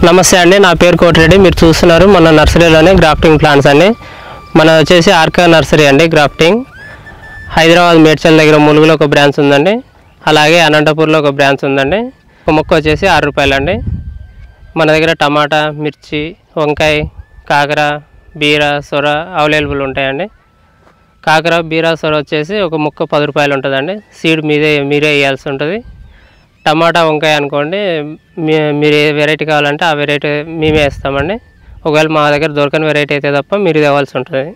నమస్తే అండి, నా పేరు కోటిరెడ్డి. మీరు చూస్తున్నారు మన నర్సరీలోనే గ్రాఫ్టింగ్ ప్లాంట్స్ అండి. మన వచ్చేసి ఆర్కా నర్సరీ అండి. గ్రాఫ్టింగ్ హైదరాబాద్ మేడ్చల్ దగ్గర ములుగులో ఒక బ్రాంచ్ ఉందండి, అలాగే అనంతపూర్లో ఒక బ్రాంచ్ ఉందండి. ఒక మొక్క వచ్చేసి 6 రూపాయలు అండి. మన దగ్గర టమాటా, మిర్చి, వంకాయ, కాకర, బీర, సొర అవైలబుల్ ఉంటాయండి. కాకర, బీర, సొర వచ్చేసి ఒక మొక్క 10 రూపాయలు ఉంటుందండి. సీడ్ మీరే వేయాల్సి ఉంటుంది. టమాటా, వంకాయ అనుకోండి, మీరు ఏ వెరైటీ కావాలంటే ఆ వెరైటీ మేమే వేస్తామండి. ఒకవేళ మా దగ్గర దొరకని వెరైటీ అయితే తప్ప మీరు తేవాల్సి ఉంటుంది.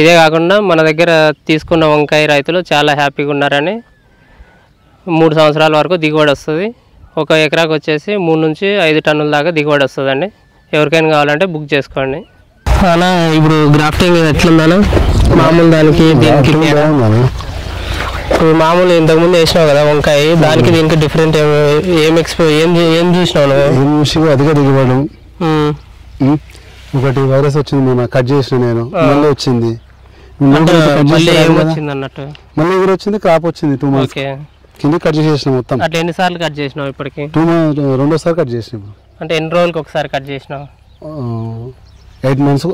ఇదే కాకుండా మన దగ్గర తీసుకున్న వంకాయ రైతులు చాలా హ్యాపీగా ఉన్నారని 3 సంవత్సరాల వరకు దిగుబడి వస్తుంది. ఒక ఎకరాకు వచ్చేసి 3 నుంచి 5 టన్నుల దాకా దిగుబడి వస్తుందండి. ఎవరికైనా కావాలంటే బుక్ చేసుకోండి. అలా ఇప్పుడు గ్రాఫ్టింగ్ ఎట్లుందనా మామూలు దానికి దీనికి మామూలు ఇంతకుముందు వేసినావు కదా వంకాయ, దానికి దీనికి డిఫరెంట్ ఏం చూసినావు? ఏం చూసి అధిక దిగుబడి. ఒకటి వైరస్ వచ్చింది, మొన్న కట్ చేసిన నేను, మళ్ళీ వచ్చింది, మళ్ళీ అన్నట్టు మళ్ళీ ఎగురు వచ్చింది, క్రాప్ వచ్చింది. 2 months కింద కట్ చేసిన మొత్తం. అట్లా ఎన్నిసార్లు కట్ చేసినావు ఇప్పటికి? రెండోసారి కట్ చేసిన. అంటే ఎన్ని రోజులకి ఒకసారి కట్ చేసినావు? 8 months.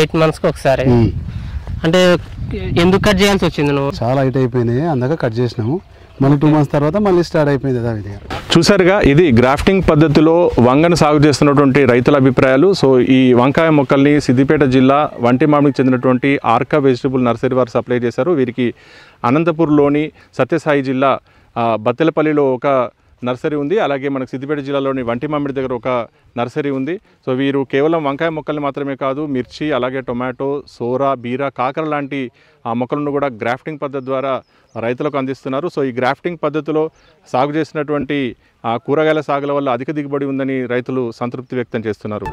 8 monthsకి ఒకసారి. అంటే ఎందుకు కట్ చేయాల్సి వచ్చింది? నువ్వు చాలా హైట్ అయిపోయినాయి, అందుకే కట్ చేసినాము. మళ్ళీ 2 months తర్వాత మళ్ళీ స్టార్ట్ అయిపోయింది యథావిధిగా. చూసారుగా, ఇది గ్రాఫ్టింగ్ పద్ధతిలో వంగను సాగు చేస్తున్నటువంటి రైతుల అభిప్రాయాలు. సో ఈ వంకాయ మొక్కల్ని సిద్దిపేట జిల్లా వంటిమామిడికి చెందినటువంటి ఆర్కా వెజిటబుల్ నర్సరీ వారు సప్లై చేశారు. వీరికి అనంతపూర్లోని సత్యసాయి జిల్లా బత్తెలపల్లిలో ఒక నర్సరీ ఉంది, అలాగే మనకు సిద్దిపేట జిల్లాలోని వంటిమామిడి దగ్గర ఒక నర్సరీ ఉంది. సో వీరు కేవలం వంకాయ మొక్కల్ని మాత్రమే కాదు, మిర్చి, అలాగే టొమాటో, సోరా, బీర, కాకర లాంటి మొక్కలను కూడా గ్రాఫ్టింగ్ పద్ధతి ద్వారా రైతులకు అందిస్తున్నారు. సో ఈ గ్రాఫ్టింగ్ పద్ధతిలో సాగు చేసినటువంటి కూరగాయల సాగుల వల్ల అధిక దిగుబడి ఉందని రైతులు సంతృప్తి వ్యక్తం చేస్తున్నారు.